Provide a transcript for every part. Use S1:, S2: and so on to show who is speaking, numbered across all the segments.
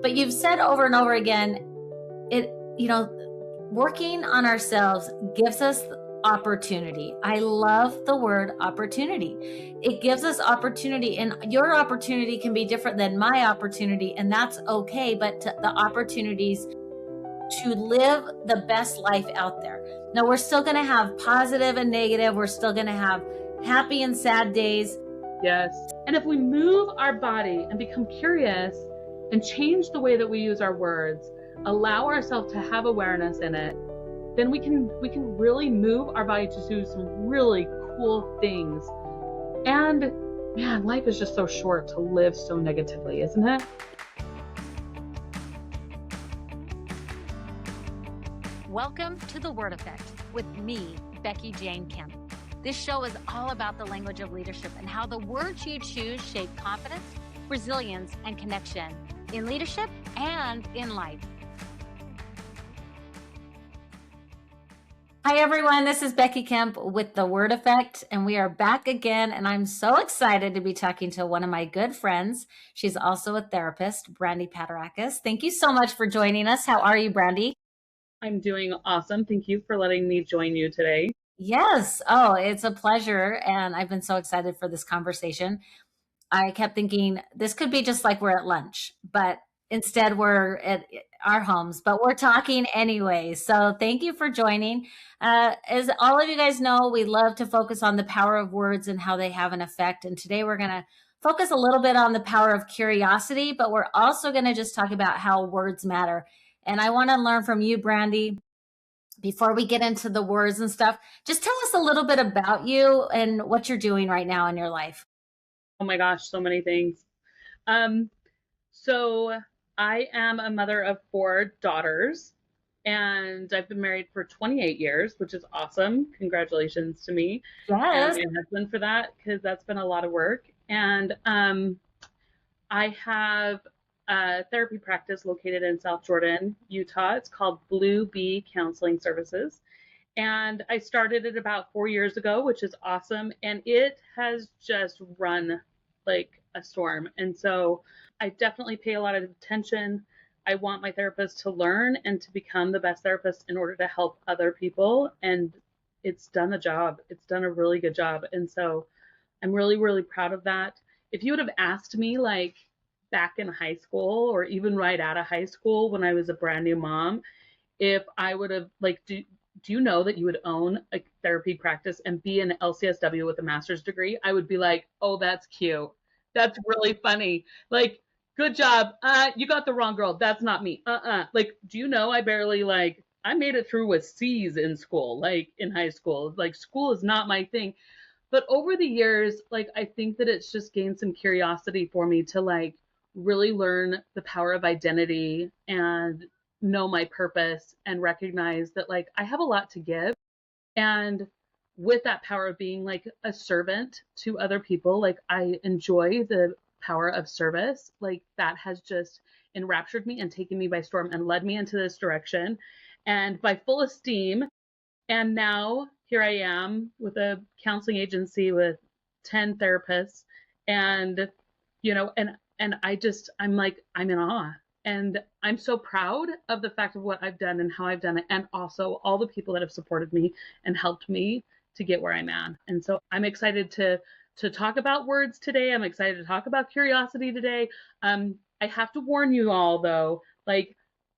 S1: But you've said over and over again, working on ourselves gives us opportunity. I love the word opportunity. It gives us opportunity, and your opportunity can be different than my opportunity, and that's okay. But the opportunities to live the best life out there. Now, we're still going to have positive and negative. We're still going to have happy and sad days.
S2: Yes. And if we move our body and become curious and change the way that we use our words, allow ourselves to have awareness in it, then we can really move our body to do some really cool things. And man, life is just so short to live so negatively, isn't it?
S3: Welcome to The Word Effect with me, Becky Jane Kemp. This show is all about the language of leadership and how the words you choose shape confidence, resilience, and connection in leadership and in life.
S1: Hi, everyone. This is Becky Kemp with The Word Effect, and we are back again, and I'm so excited to be talking to one of my good friends. She's also a therapist, Brandie Paterakis. Thank you so much for joining us. How are you, Brandie?
S2: I'm doing awesome. Thank you for letting me join you today.
S1: Yes. Oh, it's a pleasure, and I've been so excited for this conversation. I kept thinking this could be just like we're at lunch, but instead we're at our homes, but we're talking anyway. So thank you for joining. As all of you guys know, we love to focus on the power of words and how they have an effect. And today we're going to focus a little bit on the power of curiosity, but we're also going to just talk about how words matter. And I want to learn from you, Brandie, before we get into the words and stuff. Just tell us a little bit about you and what you're doing right now in your life.
S2: Oh my gosh, so many things. So I am a mother of 4 daughters, and I've been married for 28 years, which is awesome. Congratulations to me
S1: Yes.
S2: and my husband for that, because that's been a lot of work. And I have a therapy practice located in South Jordan, Utah. It's called Blue Bee Counseling Services. And I started it about 4 years ago, which is awesome. And it has just run like a storm. And so I definitely pay a lot of attention. I want my therapist to learn and to become the best therapist in order to help other people. And it's done a job. It's done a really good job. And so I'm really, really proud of that. If you would have asked me like back in high school or even right out of high school when I was a brand new mom, if I would have like, do you know that you would own a therapy practice and be an LCSW with a master's degree? I would be like, oh, that's cute. That's really funny. Like, good job. You got the wrong girl. That's not me. Like, do you know I made it through with C's in school, like in high school. Like, school is not my thing. But over the years, like, I think that it's just gained some curiosity for me to like really learn the power of identity and know my purpose and recognize that like I have a lot to give. And with that power of being like a servant to other people, like I enjoy the power of service. Like that has just enraptured me and taken me by storm and led me into this direction and by full esteem. And now here I am with a counseling agency with 10 therapists and I'm in awe. And I'm so proud of the fact of what I've done and how I've done it. And also all the people that have supported me and helped me to get where I'm at. And so I'm excited to talk about words today. I'm excited to talk about curiosity today. I have to warn you all though, like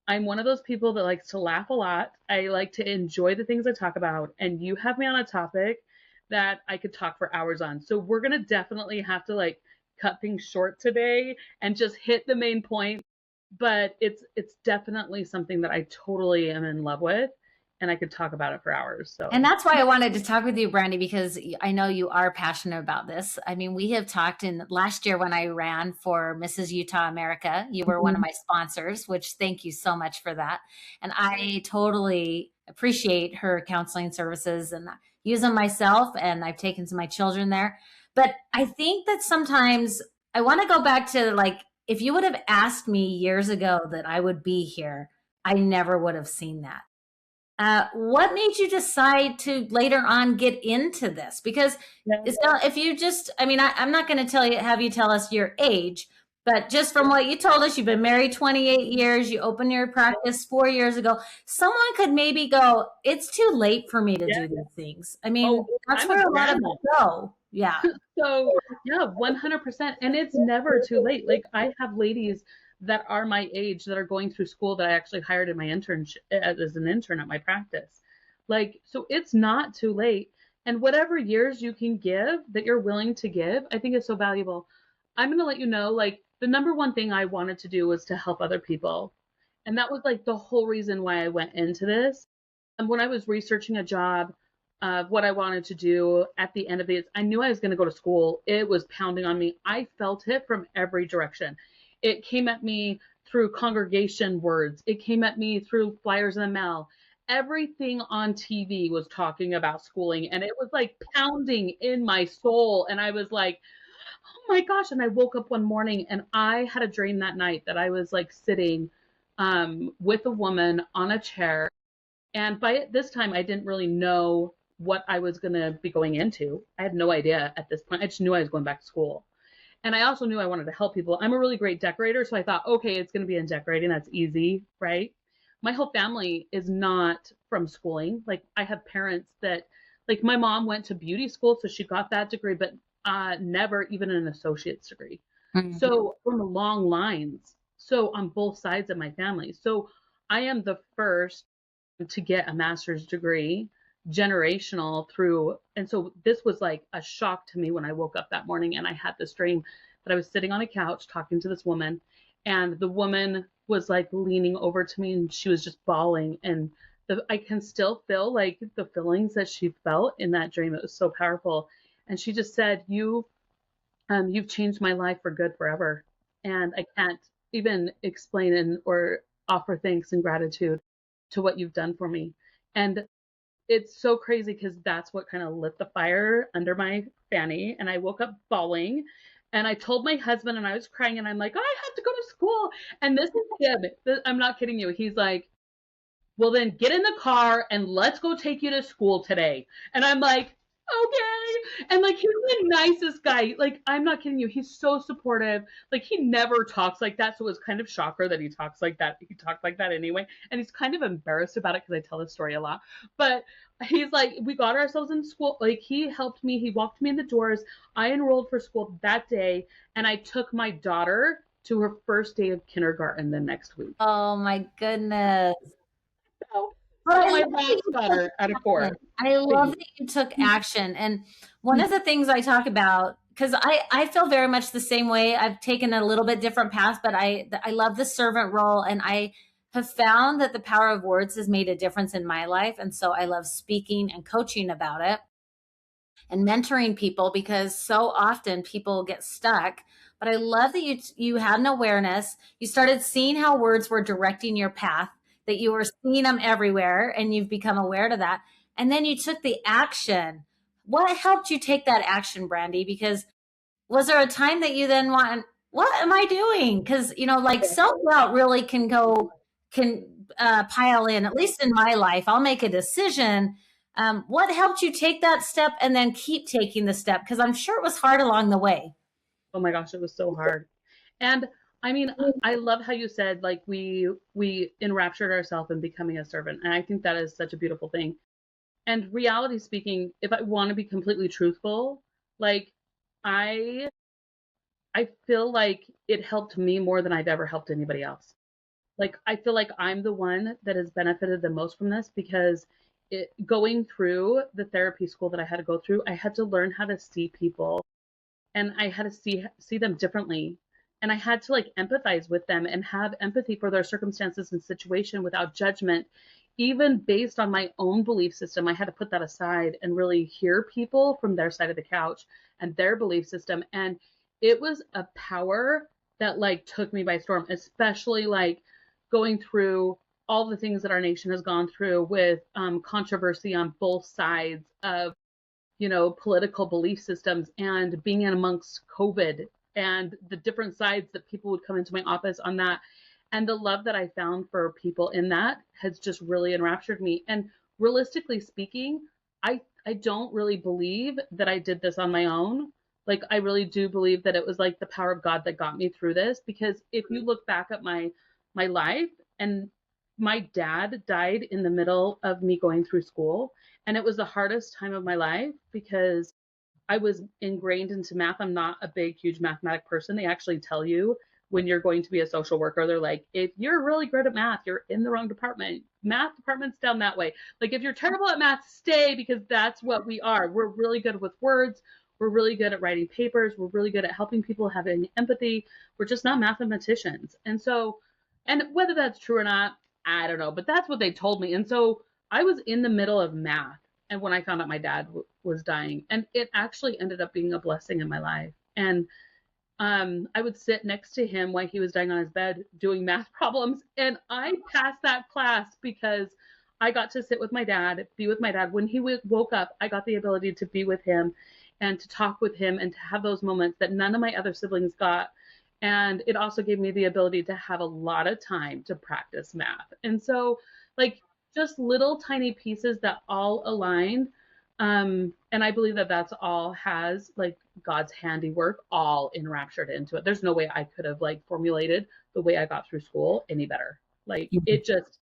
S2: I'm one of those people that likes to laugh a lot. I like to enjoy the things I talk about. And you have me on a topic that I could talk for hours on. So we're going to definitely have to like cut things short today and just hit the main point. But it's definitely something that I totally am in love with, and I could talk about it for hours. So,
S1: and that's why I wanted to talk with you, Brandie, because I know you are passionate about this. I mean, we have talked in last year when I ran for Mrs. Utah America. You were one of my sponsors, which thank you so much for that. And I totally appreciate her counseling services and use them myself. And I've taken some of my children there. But I think that sometimes I want to go back to like, if you would have asked me years ago that I would be here, I never would have seen that. What made you decide to later on get into this? Because it's not, if you just, I mean, I'm not going to have you tell us your age, But just from what you told us, you've been married 28 years, you opened your practice 4 years ago. Someone could maybe go, it's too late for me to do these things. I mean,
S2: Oh,
S1: that's
S2: I'm a
S1: where a lot of
S2: grandma.
S1: them go. Yeah.
S2: So yeah, 100%. And it's never too late. Like I have ladies that are my age that are going through school that I actually hired in my internship as an intern at my practice. Like, so it's not too late. And whatever years you can give that you're willing to give, I think is so valuable. I'm going to let you know, like, the number one thing I wanted to do was to help other people. And that was like the whole reason why I went into this. And when I was researching a job of what I wanted to do at the end of it, I knew I was going to go to school. It was pounding on me. I felt it from every direction. It came at me through congregation words. It came at me through flyers in the mail. Everything on TV was talking about schooling, and it was like pounding in my soul. And I was like, oh my gosh. And I woke up one morning and I had a dream that night that I was like sitting with a woman on a chair. And by this time, I didn't really know what I was going to be going into. I had no idea at this point. I just knew I was going back to school. And I also knew I wanted to help people. I'm a really great decorator. So I thought, okay, it's going to be in decorating. That's easy, right? My whole family is not from schooling. Like I have parents that, like my mom went to beauty school, so she got that degree, but never even an associate's degree. Mm-hmm. So from long lines. So on both sides of my family. So I am the first to get a master's degree generational through. And so this was like a shock to me when I woke up that morning and I had this dream that I was sitting on a couch talking to this woman, and the woman was like leaning over to me and she was just bawling. And I can still feel like the feelings that she felt in that dream. It was so powerful. And she just said, you've changed my life for good forever. And I can't even explain or offer thanks and gratitude to what you've done for me. And it's so crazy because that's what kind of lit the fire under my fanny. And I woke up bawling and I told my husband, and I was crying, and I'm like, I have to go to school. And this is him. I'm not kidding you. He's like, well, then get in the car and let's go take you to school today. And I'm like, okay. And like, he's the nicest guy. Like, I'm not kidding you. He's so supportive. Like, he never talks like that. So it was kind of shocker that he talks like that. He talked like that anyway. And he's kind of embarrassed about it because I tell this story a lot. But he's like, we got ourselves in school. Like, he helped me. He walked me in the doors. I enrolled for school that day. And I took my daughter to her first day of kindergarten the next week.
S1: Oh, my goodness.
S2: So my last daughter out of 4.
S1: I love that you took action. And one of the things I talk about, because I feel very much the same way. I've taken a little bit different path, but I love the servant role. And I have found that the power of words has made a difference in my life. And so I love speaking and coaching about it and mentoring people, because so often people get stuck. But I love that you had an awareness. You started seeing how words were directing your path, that you were seeing them everywhere, and you've become aware to that. And then you took the action. What helped you take that action, Brandie? Because was there a time that you then went, what am I doing? Because, like self-doubt really can pile in, at least in my life. I'll make a decision. What helped you take that step and then keep taking the step? Because I'm sure it was hard along the way.
S2: Oh my gosh, it was so hard. And I mean, I love how you said, like, we enraptured ourselves in becoming a servant. And I think that is such a beautiful thing. And reality speaking, if I want to be completely truthful, like I feel like it helped me more than I've ever helped anybody else. Like, I feel like I'm the one that has benefited the most from this, because going through the therapy school that I had to go through, I had to learn how to see people, and I had to see them differently. And I had to like empathize with them and have empathy for their circumstances and situation without judgment, even based on my own belief system. I had to put that aside and really hear people from their side of the couch and their belief system. And it was a power that like took me by storm, especially like going through all the things that our nation has gone through with controversy on both sides of, political belief systems, and being in amongst COVID and the different sides that people would come into my office on that. And the love that I found for people in that has just really enraptured me. And realistically speaking, I don't really believe that I did this on my own. Like, I really do believe that it was like the power of God that got me through this, because if you look back at my life, and my dad died in the middle of me going through school, and it was the hardest time of my life because I was ingrained into math. I'm not a big, huge mathematic person. They actually tell you when you're going to be a social worker, they're like, if you're really good at math, you're in the wrong department. Math department's down that way. Like, if you're terrible at math, stay, because that's what we are. We're really good with words. We're really good at writing papers. We're really good at helping people, having empathy. We're just not mathematicians. And so, and whether that's true or not, I don't know, but that's what they told me. And so I was in the middle of math, and when I found out my dad was dying, and it actually ended up being a blessing in my life. And I would sit next to him while he was dying on his bed doing math problems, and I passed that class because I got to sit with my dad, be with my dad. When he woke up, I got the ability to be with him and to talk with him and to have those moments that none of my other siblings got. And it also gave me the ability to have a lot of time to practice math. And so, like, just little tiny pieces that all aligned. And I believe that that's all has like God's handiwork all enraptured into it. There's no way I could have like formulated the way I got through school any better. Like, it just,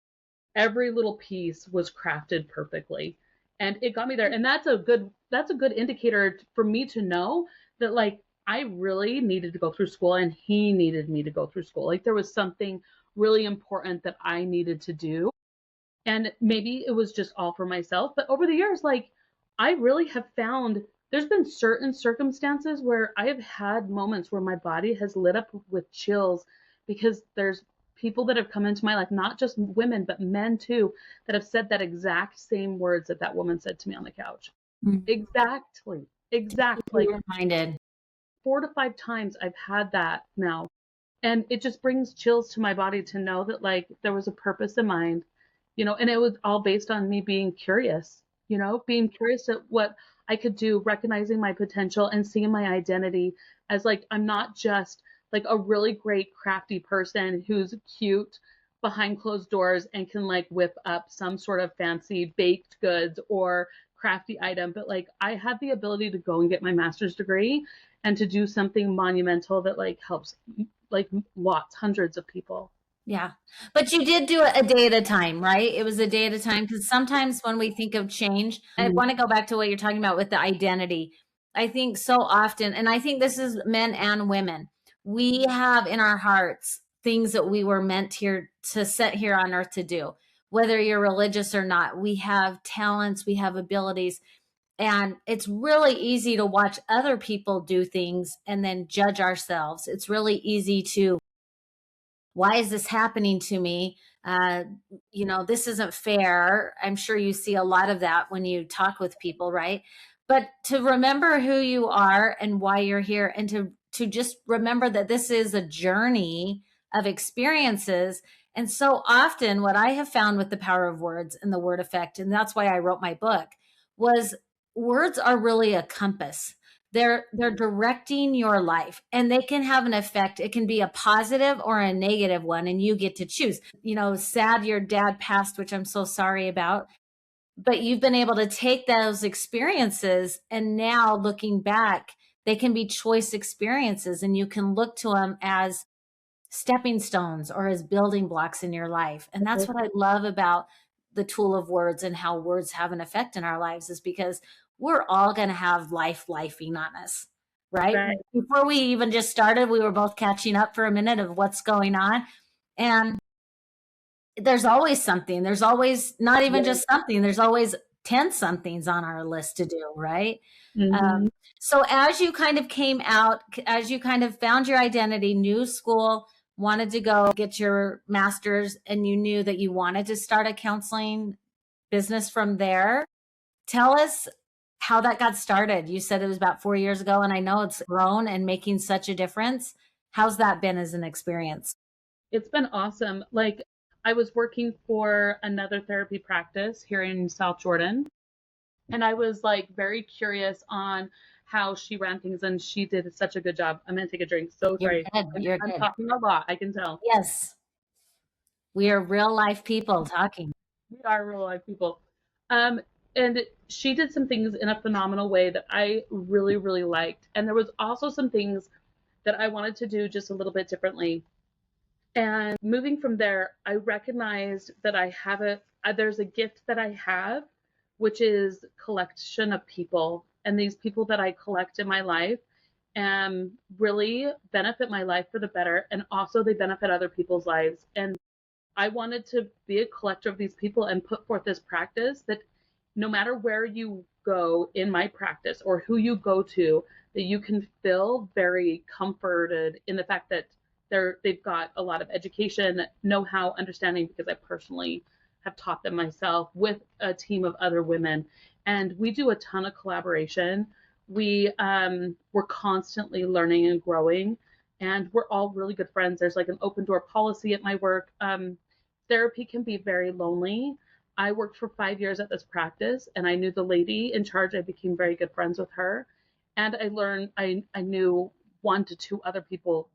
S2: every little piece was crafted perfectly, and it got me there. And that's a good indicator for me to know that, like, I really needed to go through school, and he needed me to go through school. Like, there was something really important that I needed to do. And maybe it was just all for myself, but over the years, like, I really have found there's been certain circumstances where I have had moments where my body has lit up with chills, because there's people that have come into my life, not just women, but men too, that have said that exact same words that that woman said to me on the couch. Exactly. Exactly.
S1: Reminded.
S2: 4 to 5 times I've had that now. And it just brings chills to my body to know that, like, there was a purpose in mind, and it was all based on me being curious, being curious at what I could do, recognizing my potential and seeing my identity as, like, I'm not just like a really great crafty person who's cute behind closed doors and can like whip up some sort of fancy baked goods or crafty item, but like, I had the ability to go and get my master's degree and to do something monumental that like helps like lots, hundreds of people.
S1: Yeah. But you did do it a day at a time, right? It was a day at a time, because sometimes when we think of change, I want to go back to what you're talking about with the identity. I think so often, and I think this is men and women, we have in our hearts things that we were meant here to set here on earth to do. Whether you're religious or not, we have talents, we have abilities. And it's really easy to watch other people do things and then judge ourselves. It's really easy to, why is this happening to me? This isn't fair. I'm sure you see a lot of that when you talk with people, right? But to remember who you are and why you're here, and to just remember that this is a journey of experiences. And so often what I have found with the power of words and the word effect, and that's why I wrote my book, was words are really a compass. They're directing your life, and they can have an effect. It can be a positive or a negative one, and you get to choose. Sad your dad passed, which I'm so sorry about, but you've been able to take those experiences, and now looking back, they can be choice experiences, and you can look to them as stepping stones or as building blocks in your life. And that's what I love about the tool of words and how words have an effect in our lives, is because we're all going to have lifing on us, right? Before we even just started, we were both catching up for a minute of what's going on. And there's always something. There's always not even just something. There's always 10 somethings on our list to do, right? So as you kind of came out, as you kind of found your identity, new school, wanted to go get your master's, and you knew that you wanted to start a counseling business from there. Tell us how that got started. You said it was about 4 years ago, and I know it's grown and making such a difference. How's that been as an experience?
S2: It's been awesome. Like, I was working for another therapy practice here in South Jordan, and I was like very curious on how she ran things, and she did such a good job. I'm going to take a drink. So sorry.
S1: You're
S2: I'm
S1: good.
S2: talking a lot, I can tell.
S1: Yes. We are real life people talking.
S2: We are real life people. And she did some things in a phenomenal way that I really, really liked. And there was also some things that I wanted to do just a little bit differently. And moving from there, I recognized that there's a gift that I have, which is collection of people. And these people that I collect in my life really benefit my life for the better. And also they benefit other people's lives. And I wanted to be a collector of these people and put forth this practice that no matter where you go in my practice or who you go to, that you can feel very comforted in the fact that they've got a lot of education, know-how, understanding, because I personally have taught them myself with a team of other women. And we do a ton of collaboration. We're constantly learning and growing, and we're all really good friends. There's like an open door policy at my work. Therapy can be very lonely. I worked for 5 years at this practice, and I knew the lady in charge. I became very good friends with her, and I knew 1 to 2 other people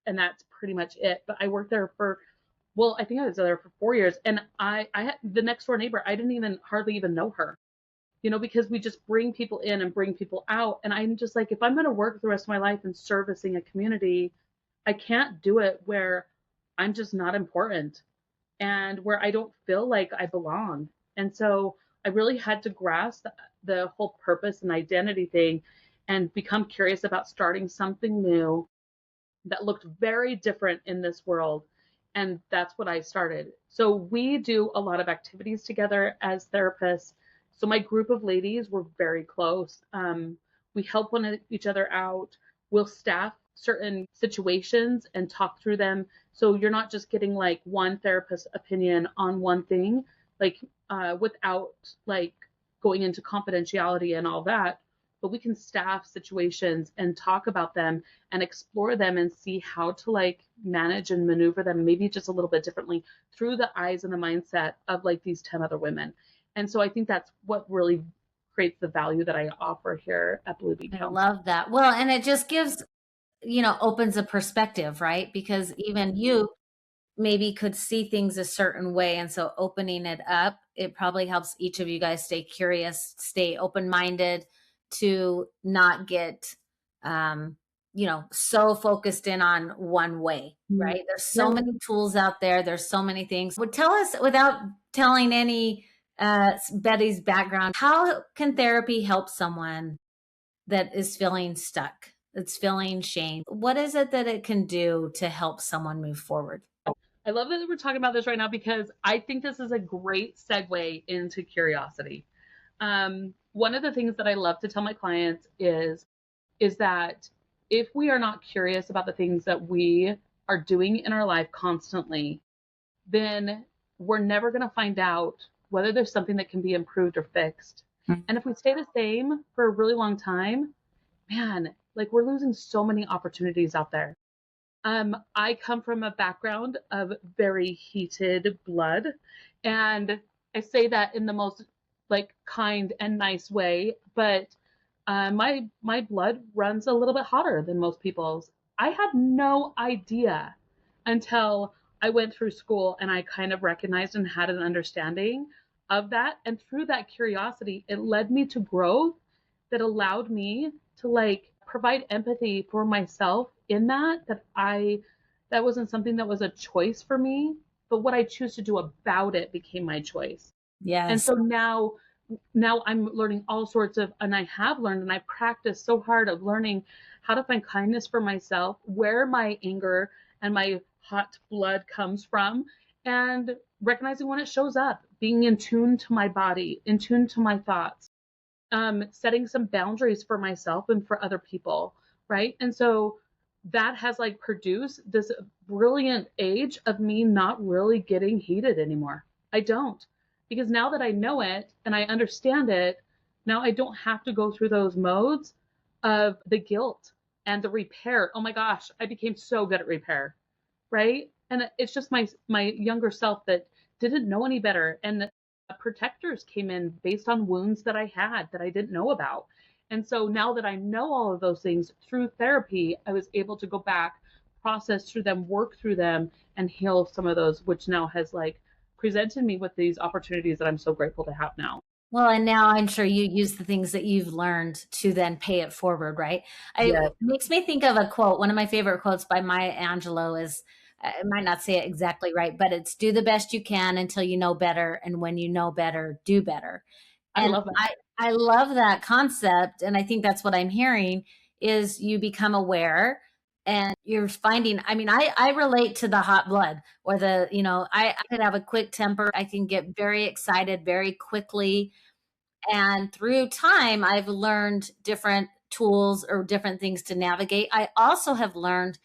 S2: and that's pretty much it. But I worked there I think I was there for 4 years, and I had the next door neighbor. I didn't even hardly even know her, because we just bring people in and bring people out. And I'm just like, if I'm going to work the rest of my life in servicing a community, I can't do it where I'm just not important and where I don't feel like I belong. And so I really had to grasp the whole purpose and identity thing and become curious about starting something new that looked very different in this world. And that's what I started. So we do a lot of activities together as therapists. So my group of ladies, we're very close. We help each other out. We'll staff certain situations and talk through them. So you're not just getting like one therapist's opinion on one thing, like without like going into confidentiality and all that. But we can staff situations and talk about them and explore them and see how to like manage and maneuver them maybe just a little bit differently through the eyes and the mindset of like these 10 other women. And so I think that's what really creates the value that I offer here at Blue Bee
S1: I
S2: Counseling.
S1: love that. Well, and it just gives, opens a perspective, right? Because even you maybe could see things a certain way. And so opening it up, it probably helps each of you guys stay curious, stay open-minded, to not get, so focused in on one way, right? There's so many tools out there. There's so many things. Would tell us, without telling any Betty's background, how can therapy help someone that is feeling stuck, that's feeling shame? What is it that it can do to help someone move forward?
S2: I love that we're talking about this right now because I think this is a great segue into curiosity. One of the things that I love to tell my clients is that if we are not curious about the things that we are doing in our life constantly, then we're never going to find out whether there's something that can be improved or fixed. And if we stay the same for a really long time, man, like we're losing so many opportunities out there. I come from a background of very heated blood, and I say that in the most like kind and nice way, but my blood runs a little bit hotter than most people's. I had no idea until I went through school and I kind of recognized and had an understanding of that. And through that curiosity, it led me to growth that allowed me to like provide empathy for myself in that wasn't something that was a choice for me, but what I choose to do about it became my choice.
S1: Yes.
S2: And so now I'm learning all sorts of, and I have learned, and I practice so hard of learning how to find kindness for myself, where my anger and my hot blood comes from, and recognizing when it shows up, being in tune to my body, in tune to my thoughts, setting some boundaries for myself and for other people, right? And so that has like produced this brilliant age of me not really getting heated anymore. I don't. Because now that I know it and I understand it, now I don't have to go through those modes of the guilt and the repair. Oh my gosh, I became so good at repair, right? And it's just my younger self that didn't know any better. And protectors came in based on wounds that I had that I didn't know about. And so now that I know all of those things through therapy, I was able to go back, process through them, work through them, and heal some of those, which now has like presented me with these opportunities that I'm so grateful to have now.
S1: Well, and now I'm sure you use the things that you've learned to then pay it forward, right?
S2: Yes.
S1: It makes me think of a quote. One of my favorite quotes by Maya Angelou is, I might not say it exactly right, but it's do the best you can until you know better. And when you know better, do better.
S2: I
S1: And
S2: love that.
S1: I love that concept. And I think that's what I'm hearing is you become aware and you're finding, I mean, I relate to the hot blood or the, I could have a quick temper. I can get very excited very quickly. And through time, I've learned different tools or different things to navigate. I also have learned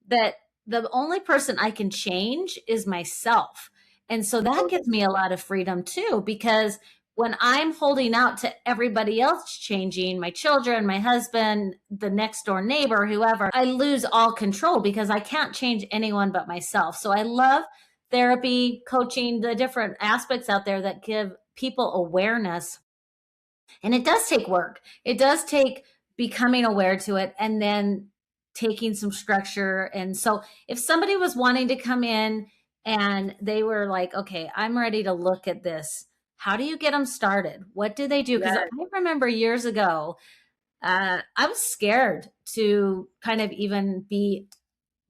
S1: that the only person I can change is myself. And so that gives me a lot of freedom too, because when I'm holding out to everybody else changing, my children, my husband, the next door neighbor, whoever, I lose all control because I can't change anyone but myself. So I love therapy, coaching, the different aspects out there that give people awareness. And it does take work. It does take becoming aware to it and then taking some structure. And so if somebody was wanting to come in and they were like, okay, I'm ready to look at this, how do you get them started? What do they do? Because
S2: Yes.
S1: I remember years ago, I was scared to kind of even be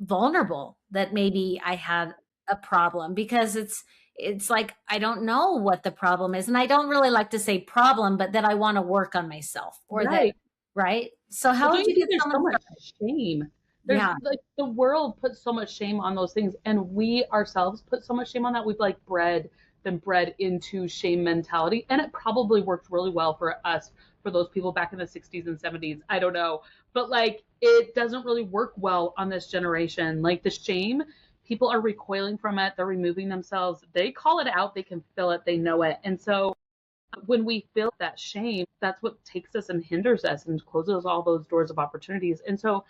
S1: vulnerable that maybe I had a problem because it's like I don't know what the problem is and I don't really like to say problem but that I want to work on myself or that
S2: Right.
S1: right? So
S2: Well,
S1: how
S2: don't
S1: would
S2: you
S1: you
S2: think
S1: get
S2: there's so
S1: someone
S2: much
S1: started?
S2: shame? There's
S1: Yeah.
S2: like the world puts so much shame on those things, and we ourselves put so much shame on that. We've like been bred into shame mentality, and it probably worked really well for us, for those people back in the 60s and 70s. I don't know, but like it doesn't really work well on this generation. Like the shame, people are recoiling from it. They're removing themselves. They call it out. They can feel it. They know it, and so when we feel that shame, that's what takes us and hinders us and closes all those doors of opportunities. And so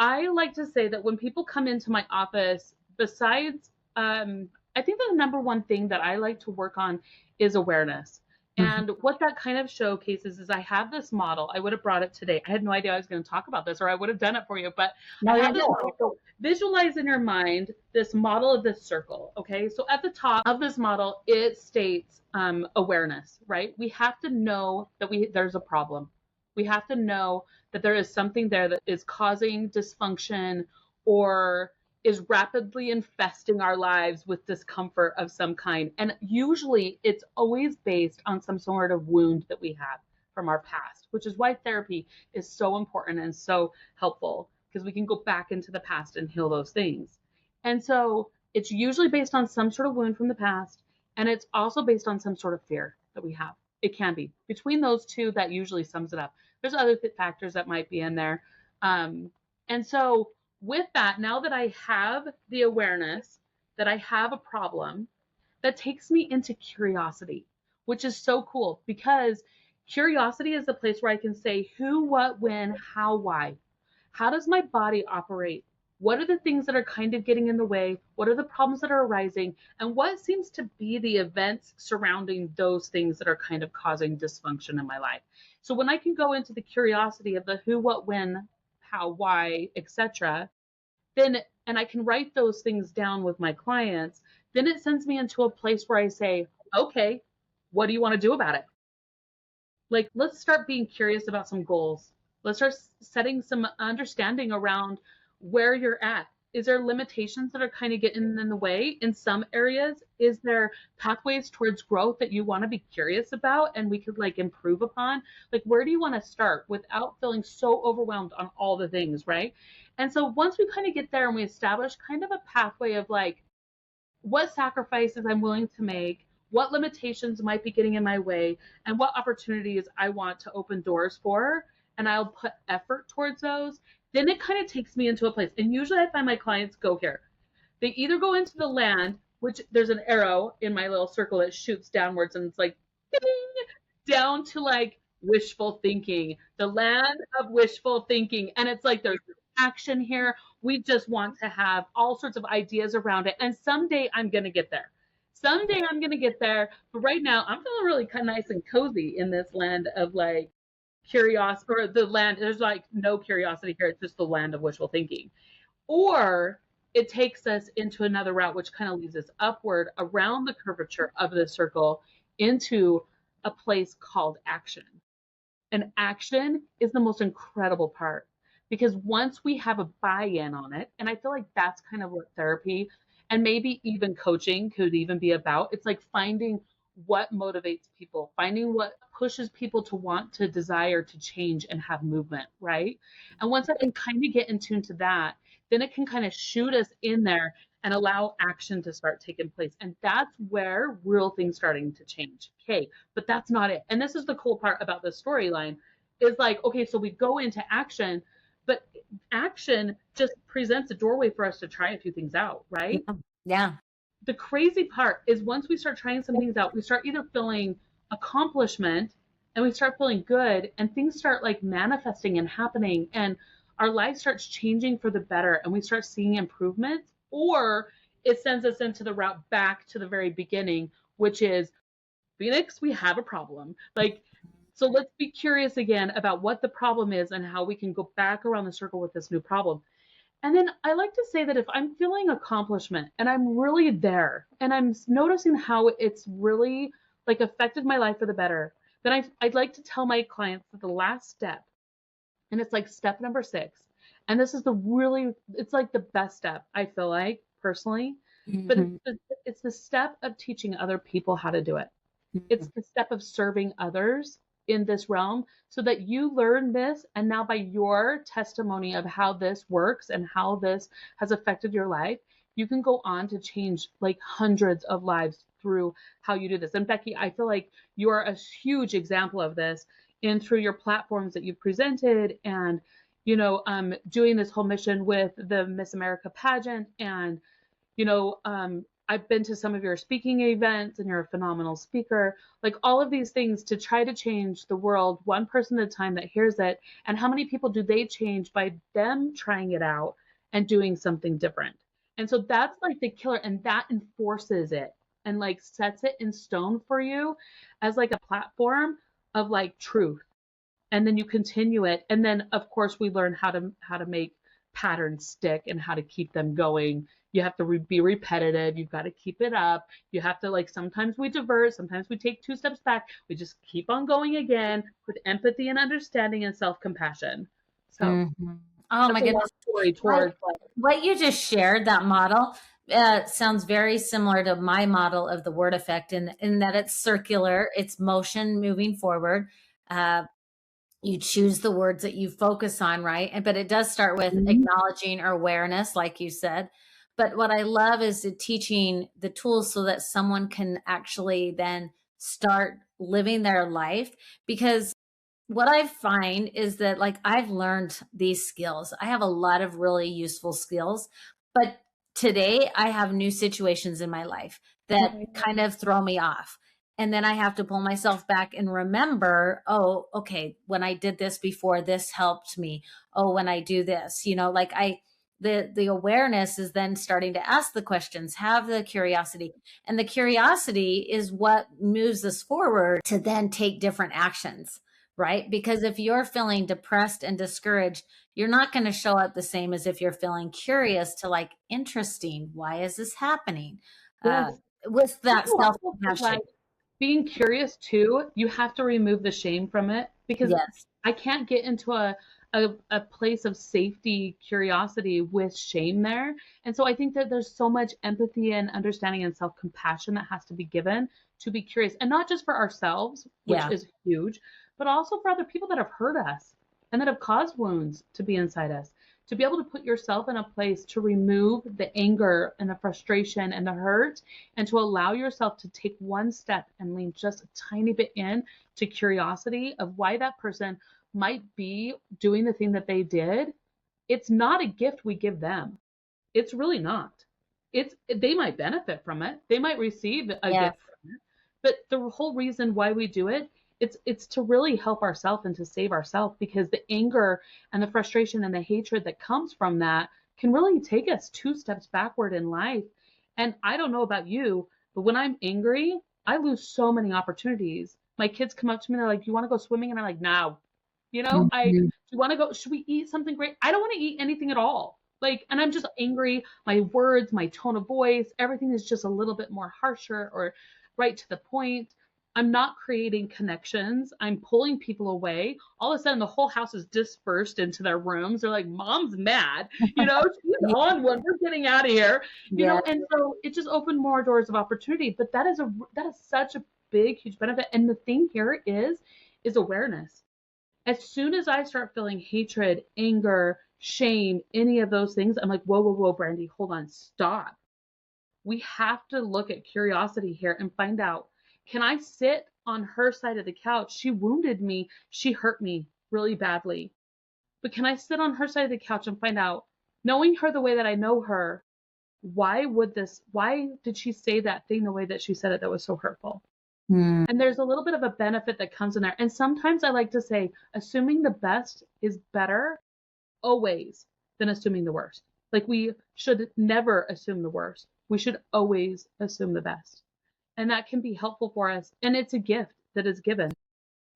S2: I like to say that when people come into my office, besides, I think the number one thing that I like to work on is awareness.
S1: Mhm.
S2: And what that kind of showcases is I have this model. I would have brought it today. I had no idea I was going to talk about this, or I would have done it for you. But I
S1: No, you're
S2: have this
S1: good.
S2: model. So visualize in your mind this model of this circle. Okay. So at the top of this model, it states awareness, right? We have to know that there's a problem. We have to know that there is something there that is causing dysfunction or is rapidly infesting our lives with discomfort of some kind. And usually it's always based on some sort of wound that we have from our past, which is why therapy is so important and so helpful because we can go back into the past and heal those things. And so it's usually based on some sort of wound from the past. And it's also based on some sort of fear that we have. It can be. Between those two, that usually sums it up. There's other factors that might be in there. And so with that, now that I have the awareness that I have a problem, that takes me into curiosity, which is so cool because curiosity is the place where I can say who, what, when, how, why. How does my body operate? What are the things that are kind of getting in the way? What are the problems that are arising? And what seems to be the events surrounding those things that are kind of causing dysfunction in my life? So when I can go into the curiosity of the who, what, when, how, why, etc., then and I can write those things down with my clients, then it sends me into a place where I say, okay, what do you want to do about it? Like, let's start being curious about some goals. Let's start setting some understanding around where you're at. Is there limitations that are kind of getting in the way in some areas? Is there pathways towards growth that you want to be curious about and we could like improve upon? Like, where do you want to start without feeling so overwhelmed on all the things, right? And so once we kind of get there and we establish kind of a pathway of like, what sacrifices I'm willing to make, what limitations might be getting in my way, and what opportunities I want to open doors for, and I'll put effort towards those, then it kind of takes me into a place. And usually I find my clients go here. They either go into the land, which there's an arrow in my little circle that shoots downwards, and it's like, ding, down to like wishful thinking, the land of wishful thinking. And it's like there's action here. We just want to have all sorts of ideas around it. And someday I'm going to get there. Someday I'm going to get there. But right now I'm feeling really kind of nice and cozy in this land of like curiosity, or the land. There's like no curiosity here. It's just the land of wishful thinking. Or it takes us into another route, which kind of leads us upward around the curvature of the circle into a place called action. And action is the most incredible part, because once we have a buy-in on it, and I feel like that's kind of what therapy and maybe even coaching could even be about. It's like finding what motivates people, finding what pushes people to want to desire to change and have movement, right? And once I can kind of get in tune to that, then it can kind of shoot us in there and allow action to start taking place. And that's where real things starting to change. Okay, but that's not it. And this is the cool part about the storyline is like, okay, so we go into action, but action just presents a doorway for us to try a few things out, right?
S1: Yeah.
S2: The crazy part is once we start trying some things out, we start either feeling accomplishment and we start feeling good and things start like manifesting and happening and our life starts changing for the better and we start seeing improvement, or it sends us into the route back to the very beginning, which is Phoenix, we have a problem. Like, so let's be curious again about what the problem is and how we can go back around the circle with this new problem. And then I like to say that if I'm feeling accomplishment and I'm really there and I'm noticing how it's really like affected my life for the better, then I'd like to tell my clients that the last step, and it's like step number 6, and this is the really, it's like the best step, I feel like personally, but it's the step of teaching other people how to do it. It's the step of serving others in this realm so that you learn this. And now by your testimony of how this works and how this has affected your life, you can go on to change like hundreds of lives through how you do this. And Becky, I feel like you are a huge example of this in through your platforms that you've presented and, doing this whole mission with the Miss America pageant and, I've been to some of your speaking events and you're a phenomenal speaker, like all of these things to try to change the world one person at a time that hears it. And how many people do they change by them trying it out and doing something different? And so that's like the killer, and that enforces it and like sets it in stone for you as like a platform of like truth. And then you continue it. And then of course we learn how to make patterns stick and how to keep them going. You have to be repetitive. You've got to keep it up. You have to like, sometimes we divert, sometimes we take 2 steps back. We just keep on going again with empathy and understanding and self-compassion. So
S1: Oh my goodness.
S2: Story towards
S1: what you just shared, that model, sounds very similar to my model of the word effect in that it's circular, it's motion moving forward. You choose the words that you focus on, right? But it does start with acknowledging or awareness, like you said. But what I love is teaching the tools so that someone can actually then start living their life. Because what I find is that like I've learned these skills. I have a lot of really useful skills, but today I have new situations in my life that kind of throw me off. And then I have to pull myself back and remember, oh, okay, when I did this before, this helped me. Oh, when I do this, like the awareness is then starting to ask the questions, have the curiosity. And the curiosity is what moves us forward to then take different actions, right? Because if you're feeling depressed and discouraged, you're not going to show up the same as if you're feeling curious to like, interesting, why is this happening?
S2: Yes.
S1: With that self-compassion.
S2: Being curious too, you have to remove the shame from it, because I can't get into a place of safety, curiosity with shame there. And so I think that there's so much empathy and understanding and self-compassion that has to be given to be curious, and not just for ourselves, which is huge, but also for other people that have hurt us and that have caused wounds to be inside us. To be able to put yourself in a place to remove the anger and the frustration and the hurt, and to allow yourself to take one step and lean just a tiny bit in to curiosity of why that person might be doing the thing that they did. It's not a gift we give them. It's really not. They might benefit from it. They might receive a gift from it. But the whole reason why we do it, it's to really help ourselves and to save ourselves, because the anger and the frustration and the hatred that comes from that can really take us 2 steps backward in life. And I don't know about you, but when I'm angry, I lose so many opportunities. My kids come up to me, they're like, "You want to go swimming?" And I'm like, "No." Do you want to go? Should we eat something great? I don't want to eat anything at all. Like, and I'm just angry. My words, my tone of voice, everything is just a little bit more harsher or right to the point. I'm not creating connections. I'm pulling people away. All of a sudden, the whole house is dispersed into their rooms. They're like, Mom's mad. She's
S1: Yeah.
S2: on one. We're getting out of here.
S1: Yeah.
S2: And so it just opened more doors of opportunity. But that is such a big, huge benefit. And the thing here is awareness. As soon as I start feeling hatred, anger, shame, any of those things, I'm like, whoa, whoa, whoa, Brandie, hold on, stop. We have to look at curiosity here and find out, can I sit on her side of the couch? She wounded me. She hurt me really badly. But can I sit on her side of the couch and find out, knowing her the way that I know her, why did she say that thing the way that she said it that was so hurtful? And there's a little bit of a benefit that comes in there. And sometimes I like to say, assuming the best is better always than assuming the worst. Like, we should never assume the worst. We should always assume the best. And that can be helpful for us. And it's a gift that is given,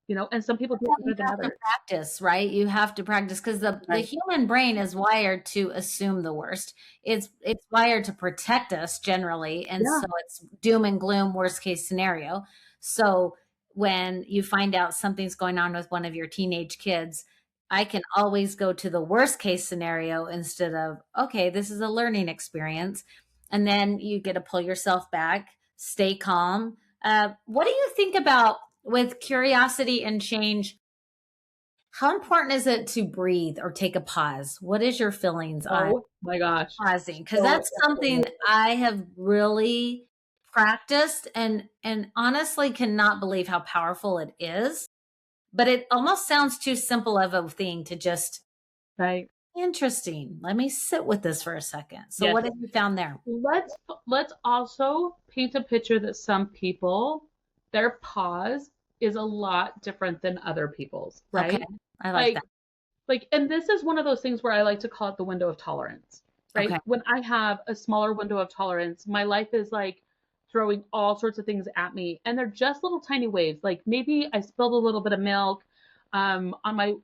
S2: and some people do it better than others.
S1: Practice, right? You have to practice because the human brain is wired to assume the worst. It's wired to protect us generally. And so it's doom and gloom, worst case scenario. So when you find out something's going on with one of your teenage kids, I can always go to the worst case scenario instead of, okay, this is a learning experience. And then you get to pull yourself back, stay calm. What do you think about with curiosity and change? How important is it to breathe or take a pause? What is your feelings on
S2: my gosh,
S1: pausing? Because that's something I have really practiced and honestly cannot believe how powerful it is. But it almost sounds too simple of a thing to just,
S2: right.
S1: Interesting. Let me sit with this for a second. So what have you found there?
S2: Let's also paint a picture that some people, their pause is a lot different than other people's, right?
S1: Okay. I like that.
S2: And this is one of those things where I like to call it the window of tolerance, right?
S1: Okay.
S2: When I have a smaller window of tolerance, my life is like throwing all sorts of things at me, and they're just little tiny waves. Like, maybe I spilled a little bit of milk on my,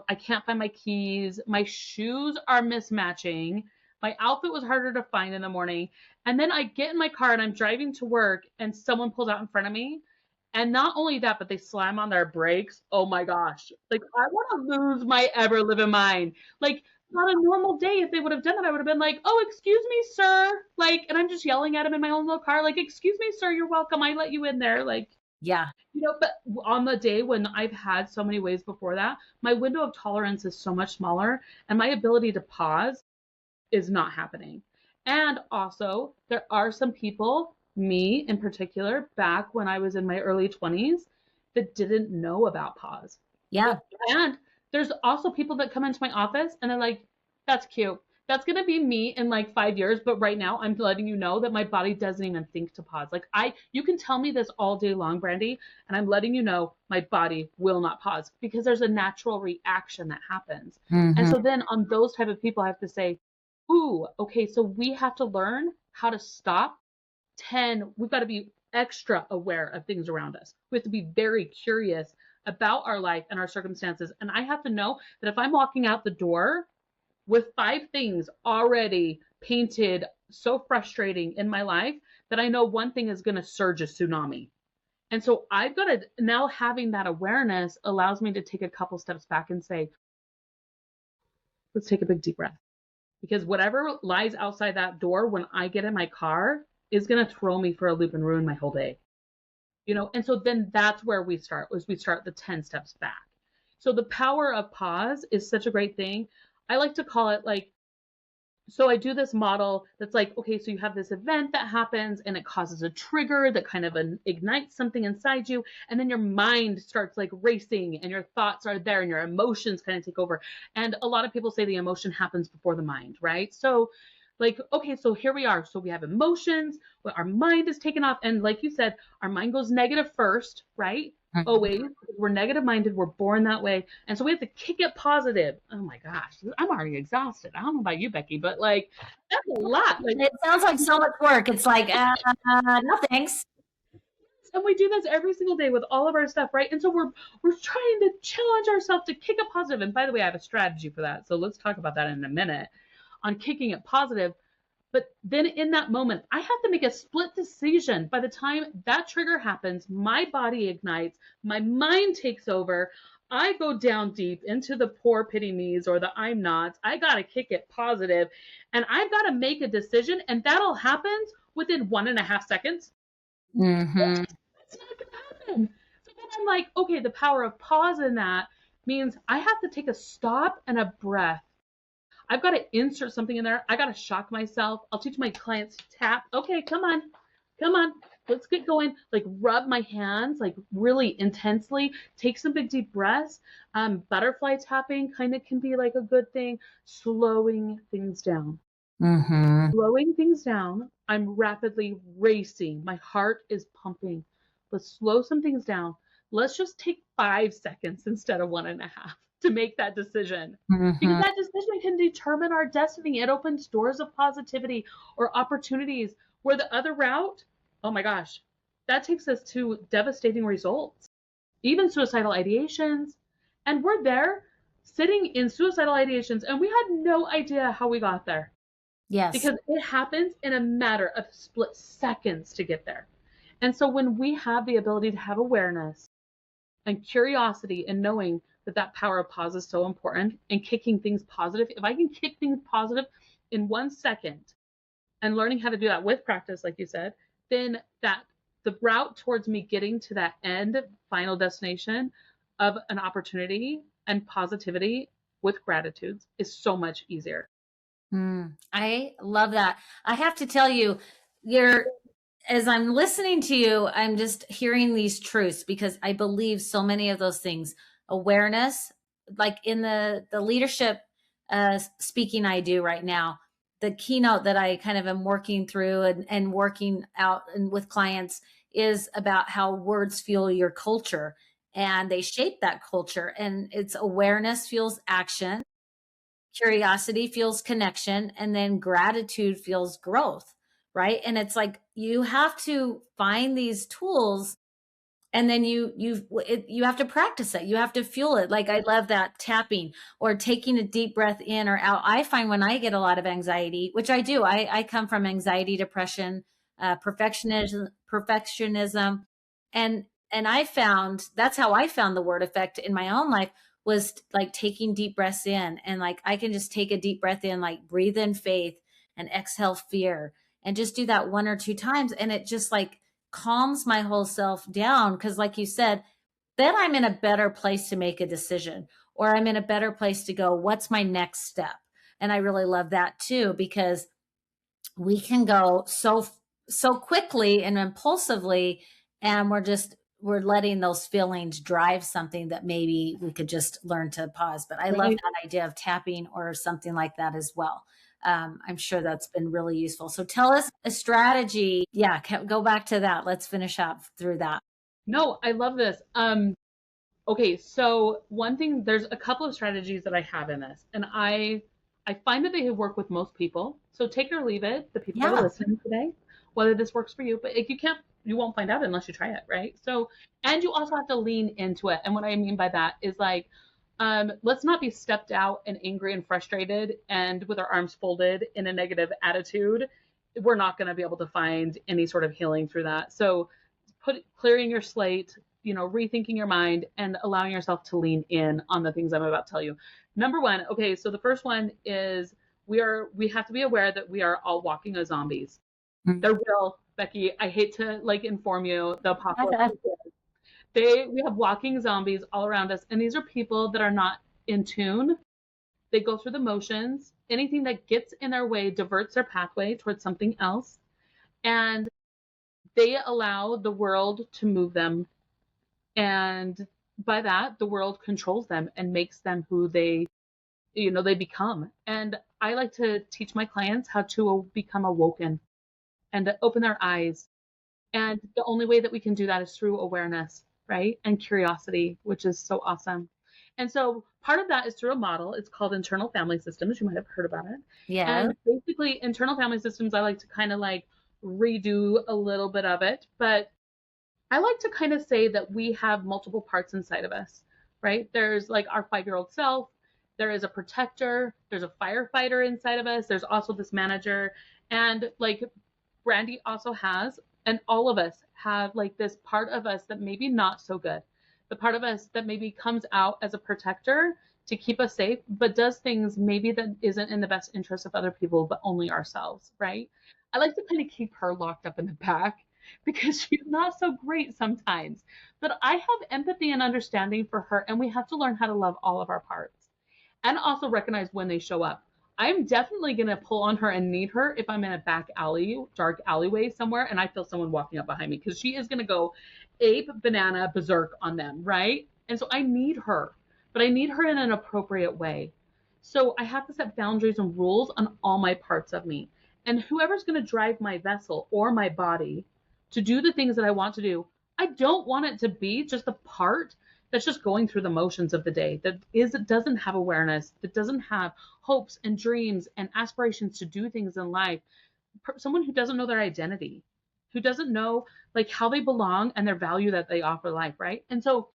S2: I can't find my keys. My shoes are mismatching. My outfit was harder to find in the morning. And then I get in my car and I'm driving to work and someone pulls out in front of me. And not only that, but they slam on their brakes. Oh my gosh. Like, I want to lose my ever living mind. Like, not a normal day. If they would have done that, I would have been like, oh, excuse me, sir. Like, and I'm just yelling at him in my own little car. Like, excuse me, sir, you're welcome. I let you in there. Like,
S1: yeah.
S2: But on the day when I've had so many ways before that, my window of tolerance is so much smaller and my ability to pause is not happening. And also, there are some people, me in particular, back when I was in my early 20s, that didn't know about pause.
S1: Yeah.
S2: And there's also people that come into my office and they're like, that's cute. That's going to be me in like 5 years. But right now I'm letting you know that my body doesn't even think to pause. Like, you can tell me this all day long, Brandie, and I'm letting you know my body will not pause because there's a natural reaction that happens. And so then on those type of people, I have to say, ooh, okay, so we have to learn how to stop. We've got to be extra aware of things around us. We have to be very curious about our life and our circumstances. And I have to know that if I'm walking out the door with 5 things already painted so frustrating in my life, that I know one thing is going to surge a tsunami. And so I've got to, now having that awareness allows me to take a couple steps back and say, let's take a big deep breath. Because whatever lies outside that door when I get in my car is going to throw me for a loop and ruin my whole day. And so then that's where we start the 10 steps back. So the power of pause is such a great thing. I like to call it like, so I do this model that's like, okay, so you have this event that happens and it causes a trigger that kind of ignites something inside you. And then your mind starts like racing and your thoughts are there and your emotions kind of take over. And a lot of people say the emotion happens before the mind, right? So like, okay, so here we are. So we have emotions, but our mind is taken off. And like you said, our mind goes negative first, right? Always. We're negative minded. We're born that way. And so we have to kick it positive. Oh my gosh. I'm already exhausted. I don't know about you, Becky, but like, that's a lot. Like,
S1: it sounds like so much work. It's like, no thanks.
S2: And we do this every single day with all of our stuff, right? And so we're trying to challenge ourselves to kick it positive. And by the way, I have a strategy for that. So let's talk about that in a minute. on kicking it positive. But then in that moment, I have to make a split decision. By the time that trigger happens, my body ignites, my mind takes over. I go down deep into the poor pity me's or the I'm not. I got to kick it positive, and I've got to make a decision, and that all happens within 1.5 seconds.
S1: Mm-hmm.
S2: It's not going to happen. So then I'm like, okay, the power of pause in that means I have to take a stop and a breath. I've got to insert something in there. I got to shock myself. I'll teach my clients to tap. Okay, come on. Let's get going. Like rub my hands like really intensely. Take some big deep breaths. Butterfly tapping kind of can be like a good thing. Slowing things down.
S1: Mm-hmm.
S2: Slowing things down. I'm rapidly racing. My heart is pumping. Let's slow some things down. Let's just take 5 seconds instead of 1.5 to make that decision.
S1: Mm-hmm.
S2: Because that decision can determine our destiny. It opens doors of positivity or opportunities where the other route, oh my gosh, that takes us to devastating results, even suicidal ideations. And we're there sitting in suicidal ideations, and we had no idea how we got there.
S1: Yes.
S2: Because it happens in a matter of split seconds to get there. And so when we have the ability to have awareness and curiosity and knowing that power of pause is so important and kicking things positive, if I can kick things positive in 1 second and learning how to do that with practice, like you said, then that the route towards me getting to that end final destination of an opportunity and positivity with gratitude is so much easier.
S1: I love that. I have to tell you, as I'm listening to you, I'm just hearing these truths because I believe so many of those things. Awareness, like in the leadership speaking I do right now, the keynote that I kind of am working through and working out and with clients is about how words fuel your culture and they shape that culture. And it's awareness fuels action, curiosity fuels connection, and then gratitude fuels growth, right? And it's like you have to find these tools and then you have to practice it. You have to fuel it. Like I love that tapping or taking a deep breath in or out. I find when I get a lot of anxiety, which I do, I come from anxiety, depression, perfectionism, and I found that's how I found the word effect in my own life was like taking deep breaths in, and like I can just take a deep breath in, like breathe in faith and exhale fear, and just do that 1 or 2 times, and it just like calms my whole self down. Cause like you said, then I'm in a better place to make a decision, or I'm in a better place to go, what's my next step? And I really love that too, because we can go so quickly and impulsively, and we're letting those feelings drive something that maybe we could just learn to pause. But I love that idea of tapping or something like that as well. I'm sure that's been really useful. So tell us a strategy. Yeah, go back to that. Let's finish up through that.
S2: No, I love this. Okay, so one thing, there's a couple of strategies that I have in this, and I find that they work with most people. So take it or leave it, the people that are listening today, whether this works for you. But if you won't find out unless you try it, right? So, and you also have to lean into it. And what I mean by that is like, let's not be stepped out and angry and frustrated and with our arms folded in a negative attitude. We're not going to be able to find any sort of healing through that. So clearing your slate, rethinking your mind and allowing yourself to lean in on the things I'm about to tell you. Number one, okay, so the first one is we have to be aware that we are all walking as zombies. Mm-hmm. They're real, Becky. I hate to inform you, the apocalypse. We have walking zombies all around us, and these are people that are not in tune. They go through the motions. Anything that gets in their way diverts their pathway towards something else, and they allow the world to move them. And by that, the world controls them and makes them who they become. And I like to teach my clients how to become awoken and to open their eyes. And the only way that we can do that is through awareness, right? And curiosity, which is so awesome. And so part of that is through a model. It's called internal family systems. You might have heard about it.
S1: Yeah.
S2: And basically internal family systems, I like to kind of like redo a little bit of it, but I like to kind of say that we have multiple parts inside of us, right? There's like our 5-year-old self, There is a protector, there's a firefighter inside of us, there's also this manager, and like Brandie also has, and all of us have like this part of us that maybe not so good. The part of us that maybe comes out as a protector to keep us safe, but does things maybe that isn't in the best interest of other people, but only ourselves, right? I like to kind of keep her locked up in the back because she's not so great sometimes. But I have empathy and understanding for her, and we have to learn how to love all of our parts and also recognize when they show up. I'm definitely going to pull on her and need her if I'm in a back alley, dark alleyway somewhere, and I feel someone walking up behind me because she is going to go ape, banana, berserk on them, right? And so I need her, but I need her in an appropriate way. So I have to set boundaries and rules on all my parts of me. And whoever's going to drive my vessel or my body to do the things that I want to do, I don't want it to be just a part that's just going through the motions of the day, that doesn't have awareness, that doesn't have hopes and dreams and aspirations to do things in life. Someone who doesn't know their identity, who doesn't know like how they belong and their value that they offer life, right? And so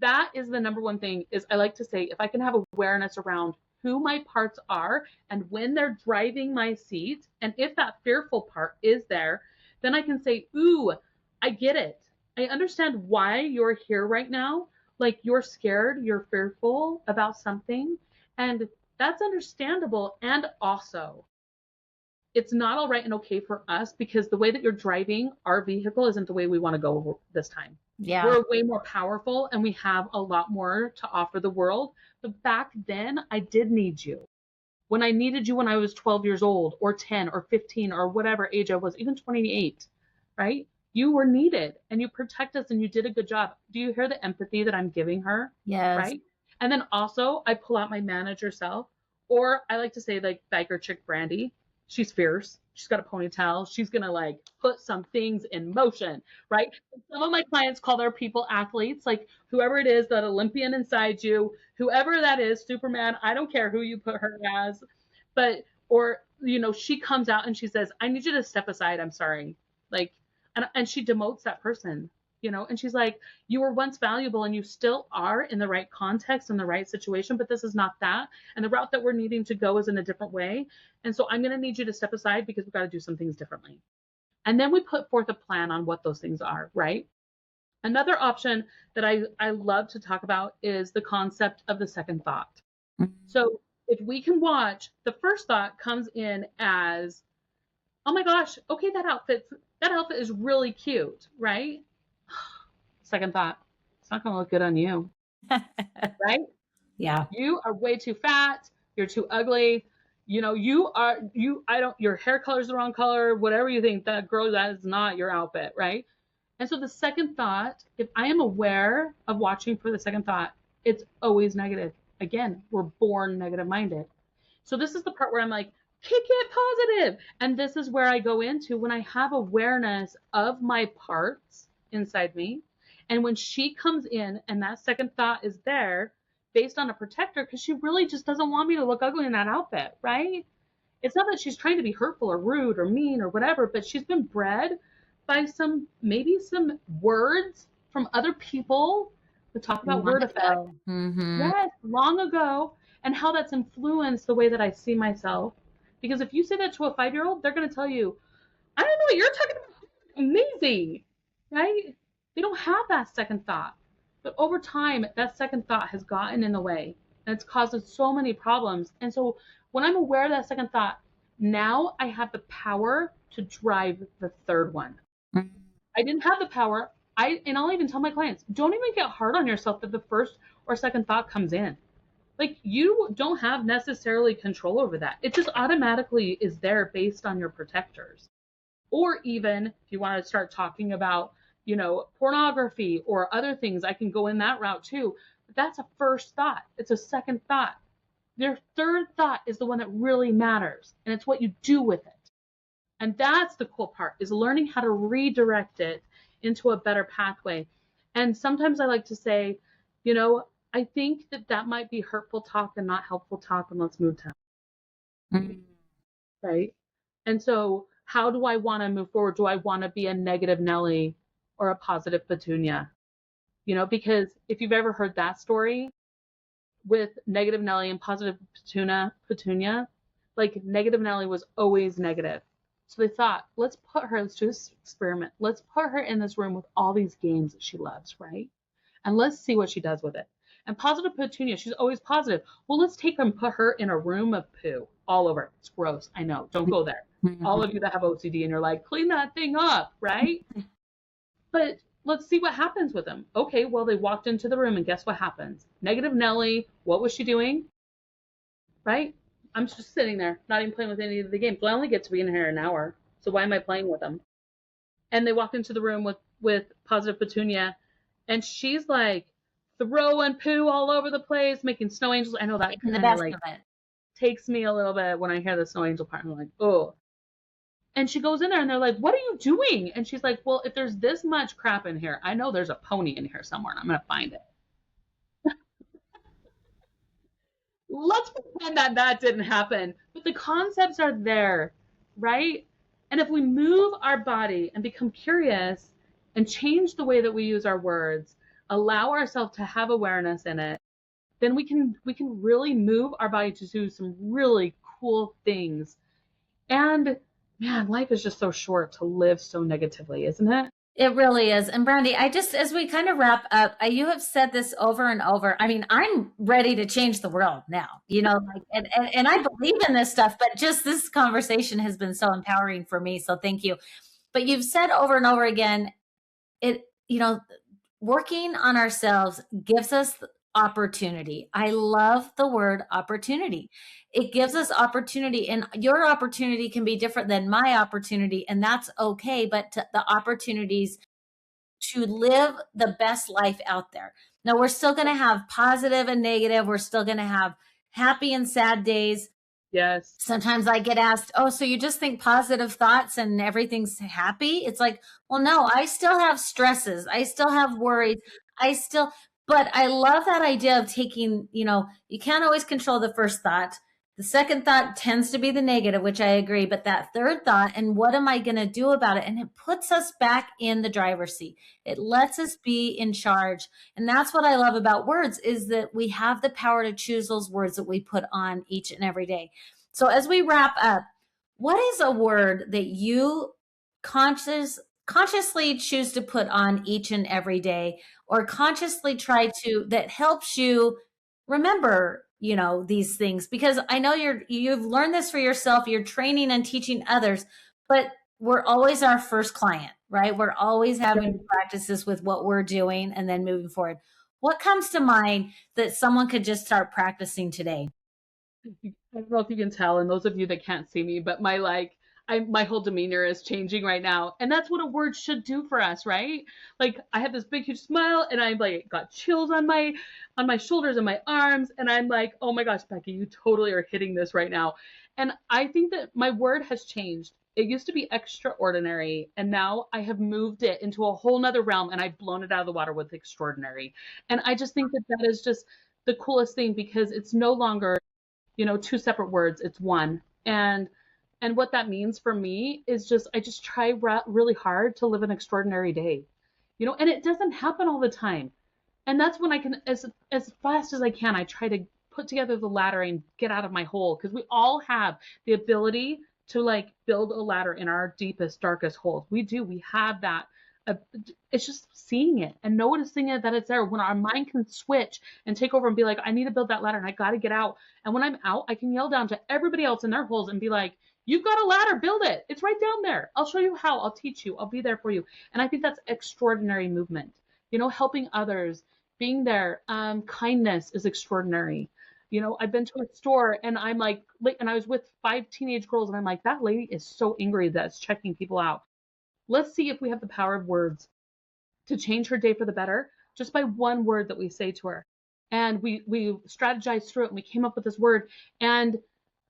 S2: that is the number one thing is I like to say, if I can have awareness around who my parts are and when they're driving my seat, and if that fearful part is there, then I can say, ooh, I get it. I understand why you're here right now. Like you're scared, you're fearful about something, and that's understandable. And also, it's not all right and okay for us because the way that you're driving our vehicle isn't the way we want to go this time.
S1: Yeah.
S2: We're way more powerful and we have a lot more to offer the world. But back then, I did need you. When I needed you when I was 12 years old or 10 or 15 or whatever age I was, even 28, right? You were needed and you protect us and you did a good job. Do you hear the empathy that I'm giving her?
S1: Yes.
S2: Right. And then also I pull out my manager self, or I like to say like biker chick Brandie. She's fierce. She's got a ponytail. She's going to like put some things in motion, right? Some of my clients call their people athletes, like whoever it is, that Olympian inside you, whoever that is, Superman, I don't care who you put her as, but, or, you know, she comes out and she says, I need you to step aside. I'm sorry. Like, and she demotes that person, you know, and she's like, you were once valuable and you still are in the right context and the right situation, but this is not that. And the route that we're needing to go is in a different way. And so I'm going to need you to step aside because we've got to do some things differently. And then we put forth a plan on what those things are, right? Another option that I love to talk about is the concept of the second thought. Mm-hmm. So if we can watch, the first thought comes in as, oh my gosh, okay, that outfit is really cute, right? Second thought, it's not going to look good on you, right?
S1: Yeah.
S2: You are way too fat. You're too ugly. You know, your hair color is the wrong color, whatever you think, that girl, that is not your outfit, right? And so the second thought, if I am aware of watching for the second thought, it's always negative. Again, we're born negative minded. So this is the part where I'm like, kick it positive. And this is where I go into when I have awareness of my parts inside me. And when she comes in and that second thought is there based on a protector, because she really just doesn't want me to look ugly in that outfit, right? It's not that she's trying to be hurtful or rude or mean or whatever, but she's been bred by maybe some words from other people that talk about word effect. Mm-hmm. Yes, long ago, and how that's influenced the way that I see myself. Because if you say that to a 5-year-old, they're going to tell you, I don't know what you're talking about. Amazing, right? They don't have that second thought. But over time, that second thought has gotten in the way and it's caused so many problems. And so when I'm aware of that second thought, now I have the power to drive the third one. Mm-hmm. I didn't have the power. And I'll even tell my clients, don't even get hard on yourself that the first or second thought comes in. Like you don't have necessarily control over that. It just automatically is there based on your protectors. Or even if you want to start talking about, you know, pornography or other things, I can go in that route too. But that's a first thought. It's a second thought. Your third thought is the one that really matters. And it's what you do with it. And that's the cool part, is learning how to redirect it into a better pathway. And sometimes I like to say, you know, I think that might be hurtful talk and not helpful talk, and let's move to right. And so how do I want to move forward? Do I want to be a negative Nelly or a positive Petunia? You know, because if you've ever heard that story, with negative Nelly and positive Petunia, like negative Nelly was always negative. So they thought, let's do this experiment. Let's put her in this room with all these games that she loves, right? And let's see what she does with it. And positive Petunia, she's always positive. Well, let's take her and put her in a room of poo all over. It's gross. I know. Don't go there. All of you that have OCD and you're like, clean that thing up, right? But let's see what happens with them. Okay, well, they walked into the room and guess what happens? Negative Nelly, what was she doing? Right? I'm just sitting there, not even playing with any of the games. Well, I only get to be in here an hour, so why am I playing with them? And they walked into the room with positive Petunia, and she's like throwing poo all over the place, making snow angels. I know that
S1: the
S2: kind of
S1: best
S2: like
S1: of it.
S2: takes me a little bit when I hear the snow angel part. I'm like, oh. And she goes in there and they're like, what are you doing? And she's like, well, if there's this much crap in here, I know there's a pony in here somewhere and I'm going to find it. Let's pretend that didn't happen. But the concepts are there, right? And if we move our body and become curious and change the way that we use our words, allow ourselves to have awareness in it, then we can really move our body to do some really cool things. And man, life is just so short to live so negatively, isn't it?
S1: It really is. And Brandie, as we kind of wrap up, you have said this over and over. I mean, I'm ready to change the world now, like, and I believe in this stuff, but just this conversation has been so empowering for me. So thank you. But you've said over and over again, working on ourselves gives us opportunity. I love the word opportunity. It gives us opportunity, and your opportunity can be different than my opportunity, and that's okay. But the opportunities to live the best life out there. Now, we're still going to have positive and negative. We're still going to have happy and sad days.
S2: Yes.
S1: Sometimes I get asked, oh, so you just think positive thoughts and everything's happy? It's like, well, no, I still have stresses. I still have worries. But I love that idea of taking, you can't always control the first thought. The second thought tends to be the negative, which I agree. But that third thought, and what am I going to do about it? And it puts us back in the driver's seat. It lets us be in charge. And that's what I love about words, is that we have the power to choose those words that we put on each and every day. So as we wrap up, what is a word that you consciously choose to put on each and every day, or consciously try to, that helps you remember, these things? Because I know you've learned this for yourself, you're training and teaching others, but we're always our first client, right? We're always having to practice this with what we're doing and then moving forward. What comes to mind that someone could just start practicing today?
S2: I don't know if you can tell, and those of you that can't see me, but my whole demeanor is changing right now. And that's what a word should do for us, right? Like, I have this big, huge smile, and I like got chills on my shoulders and my arms. And I'm like, oh my gosh, Becky, you totally are hitting this right now. And I think that my word has changed. It used to be extraordinary, and now I have moved it into a whole nother realm, and I've blown it out of the water with extraordinary. And I just think that is just the coolest thing, because it's no longer, two separate words, it's one. And what that means for me is just, I just try really hard to live an extraordinary day, and it doesn't happen all the time. And that's when I can, as fast as I can, I try to put together the ladder and get out of my hole, because we all have the ability to like build a ladder in our deepest, darkest holes. We have that. It's just seeing it and noticing it, that it's there. When our mind can switch and take over and be like, I need to build that ladder and I got to get out. And when I'm out, I can yell down to everybody else in their holes and be like, you've got a ladder, build it. It's right down there. I'll show you how. I'll teach you. I'll be there for you. And I think that's extraordinary movement. Helping others, being there. Kindness is extraordinary. I've been to a store and I'm like, and I was with 5 teenage girls and I'm like, that lady is so angry that's checking people out. Let's see if we have the power of words to change her day for the better, just by one word that we say to her. And we strategized through it and we came up with this word, and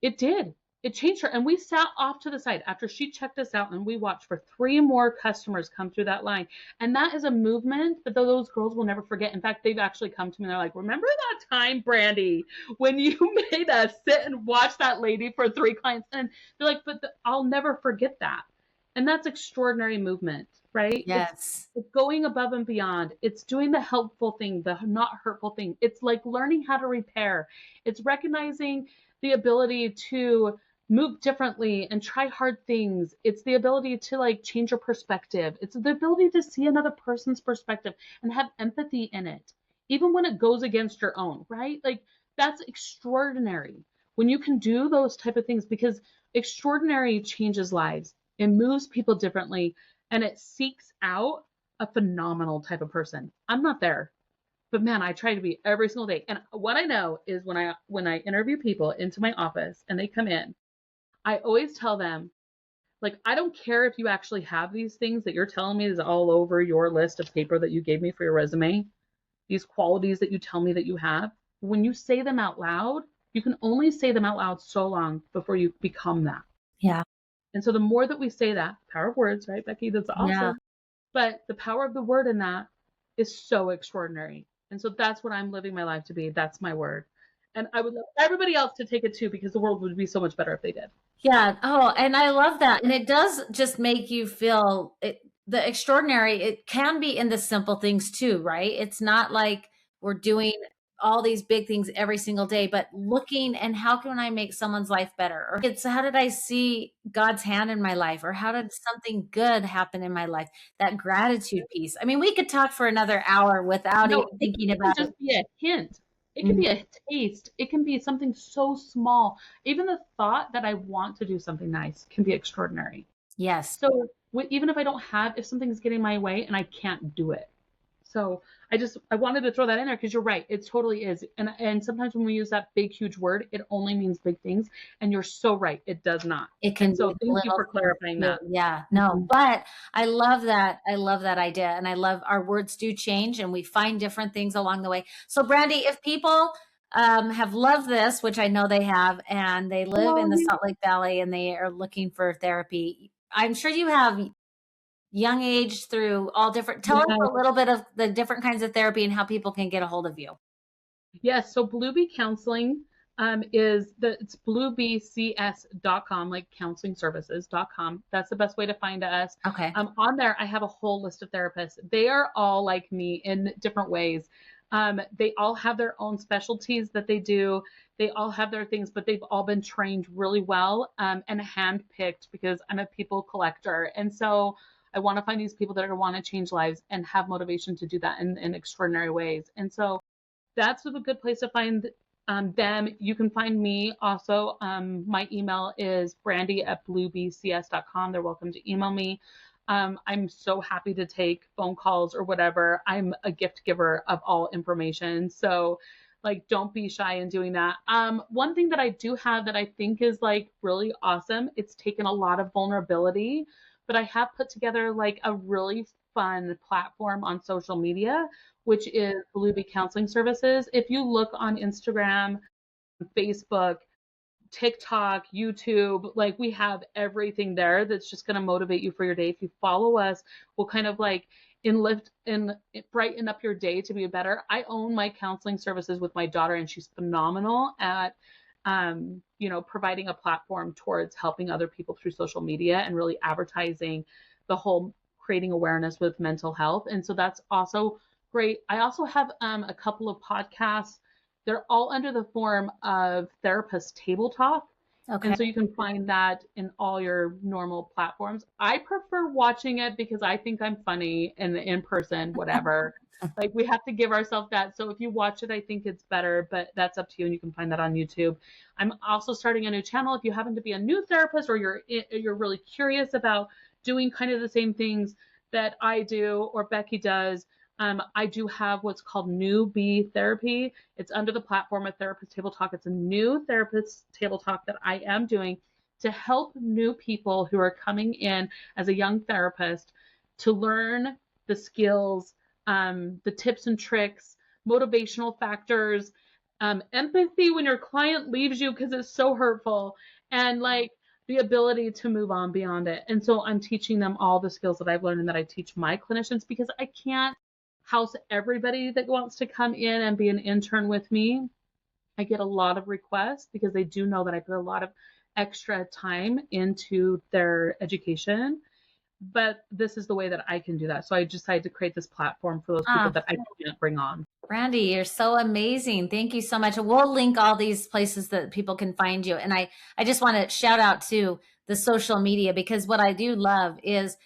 S2: it changed her. And we sat off to the side after she checked us out, and we watched for 3 more customers come through that line. And that is a movement that those girls will never forget. In fact, they've actually come to me and they're like, remember that time, Brandie, when you made us sit and watch that lady for 3 clients? And they're like, but I'll never forget that. And that's extraordinary movement, right?
S1: Yes.
S2: It's going above and beyond. It's doing the helpful thing, the not hurtful thing. It's like learning how to repair. It's recognizing the ability to move differently and try hard things. It's the ability to like change your perspective. It's the ability to see another person's perspective and have empathy in it, even when it goes against your own, right? Like that's extraordinary when you can do those type of things, because extraordinary changes lives. It moves people differently, and it seeks out a phenomenal type of person. I'm not there, but man, I try to be every single day. And what I know is when I interview people into my office and they come in, I always tell them, like, I don't care if you actually have these things that you're telling me is all over your list of paper that you gave me for your resume, these qualities that you tell me that you have. When you say them out loud, you can only say them out loud so long before you become that.
S1: Yeah.
S2: And so the more that we say that, power of words, right, Becky? That's awesome.
S1: Yeah.
S2: But the power of the word in that is so extraordinary. And so that's what I'm living my life to be. That's my word. And I would love everybody else to take it too, because the world would be so much better if they did.
S1: Yeah. Oh, and I love that. And it does just make you feel the extraordinary. It can be in the simple things too, right? It's not like we're doing all these big things every single day, but looking and how can I make someone's life better? Or it's how did I see God's hand in my life? Or how did something good happen in my life? That gratitude piece. I mean, we could talk for another hour without
S2: No,
S1: even thinking
S2: it can
S1: about
S2: just
S1: it.
S2: be a hint. It can
S1: Mhm.
S2: be a taste. It can be something so small. Even the thought that I want to do something nice can be extraordinary.
S1: Yes.
S2: So even if I don't have, if something's getting my way and I can't do it. So I wanted to throw that in there because you're right. It totally is. And sometimes when we use that big, huge word, it only means big things. And you're so right. It does not.
S1: It can
S2: And
S1: be
S2: so
S1: the
S2: thank you
S1: little
S2: for
S1: things
S2: clarifying
S1: too.
S2: that.
S1: Yeah, no,
S2: Mhm.
S1: but I love that. I love that idea. And I love our words do change and we find different things along the way. So, Brandie, if people have loved this, which I know they have, and they live in the
S2: Well,
S1: Salt Lake Valley and they are looking for therapy, I'm sure you have young age through all different. Tell us
S2: yeah.
S1: a little bit of the different kinds of therapy and how people can get a hold of you.
S2: Yes. So Blue Bee Counseling it's bluebcs.com, like counseling services.com. That's the best way to find us.
S1: Okay.
S2: On there, I have a whole list of therapists. They are all like me in different ways. They all have their own specialties that they do. They all have their things, but they've all been trained really well and handpicked because I'm a people collector. And so I want to find these people that are going to want to change lives and have motivation to do that in extraordinary ways. And so that's a good place to find them. You can find me also. My email is brandie@bluebcs.com. They're welcome to email me. I'm so happy to take phone calls or whatever. I'm a gift giver of all information. So like, don't be shy in doing that. One thing that I do have that I think is like really awesome, it's taken a lot of vulnerability, but I have put together like a really fun platform on social media, which is Blue Bee Counseling Services. If you look on Instagram, Facebook, TikTok, YouTube, like we have everything there that's just going to motivate you for your day. If you follow us, we'll kind of like enlift and brighten up your day to be better. I own my counseling services with my daughter, and she's phenomenal at providing a platform towards helping other people through social media and really advertising the whole creating awareness with mental health. And so that's also great. I also have a couple of podcasts. They're all under the form of Therapist Table Talk.
S1: Okay.
S2: And so you can find that in all your normal platforms. I prefer watching it because I think I'm funny and in person, whatever. Like we have to give ourselves that. So if you watch it, I think it's better, but that's up to you, and you can find that on YouTube. I'm also starting a new channel. If you happen to be a new therapist or you're really curious about doing kind of the same things that I do or Becky does, I do have what's called New Bee Therapy. It's under the platform of Therapist Table Talk. It's a new Therapist Table Talk that I am doing to help new people who are coming in as a young therapist to learn the skills, the tips and tricks, motivational factors, empathy when your client leaves you because it's so hurtful, and like the ability to move on beyond it. And so I'm teaching them all the skills that I've learned and that I teach my clinicians, because I can't house everybody that wants to come in and be an intern with me. I get a lot of requests because they do know that I put a lot of extra time into their education. but this is the way that I can do that. So I decided to create this platform for those people
S1: Ah,
S2: that I can't bring on.
S1: Brandie, you're so amazing. Thank you so much. We'll link all these places that people can find you. And I just want to shout out to the social media, because what I do love is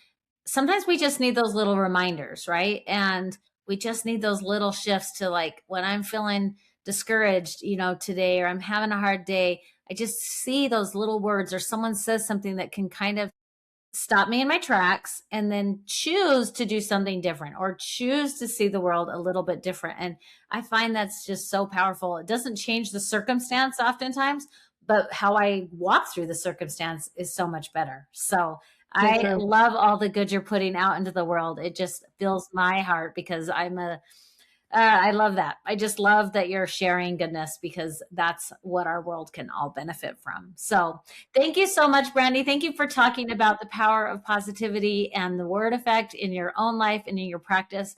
S1: sometimes we just need those little reminders, right? And we just need those little shifts to, like, when I'm feeling discouraged, today, or I'm having a hard day, I just see those little words, or someone says something that can kind of stop me in my tracks, and then choose to do something different, or choose to see the world a little bit different. And I find that's just so powerful. It doesn't change the circumstance oftentimes, but how I walk through the circumstance is so much better. So
S2: So
S1: I
S2: true.
S1: love all the good you're putting out into the world. It just fills my heart, because I love that. I just love that you're sharing goodness, because that's what our world can all benefit from. So thank you so much, Brandie. Thank you for talking about the power of positivity and the word effect in your own life and in your practice.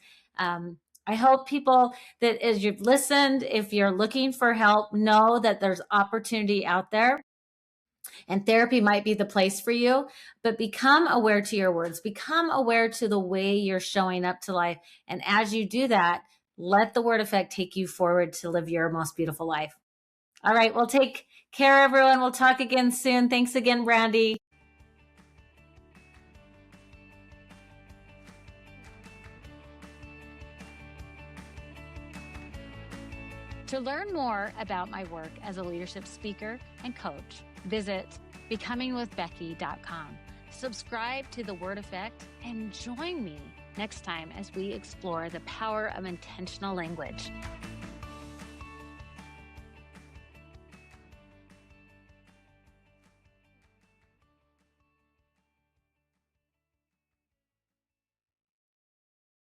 S1: I hope people that, as you've listened, if you're looking for help, know that there's opportunity out there, and therapy might be the place for you. But become aware to your words, become aware to the way you're showing up to life. And as you do that, let the word effect take you forward to live your most beautiful life. All right. Well, take care, everyone. We'll talk again soon. Thanks again, Brandie.
S3: To learn more about my work as a leadership speaker and coach, visit becomingwithbecky.com. Subscribe to The Word Effect and join me next time as we explore the power of intentional language.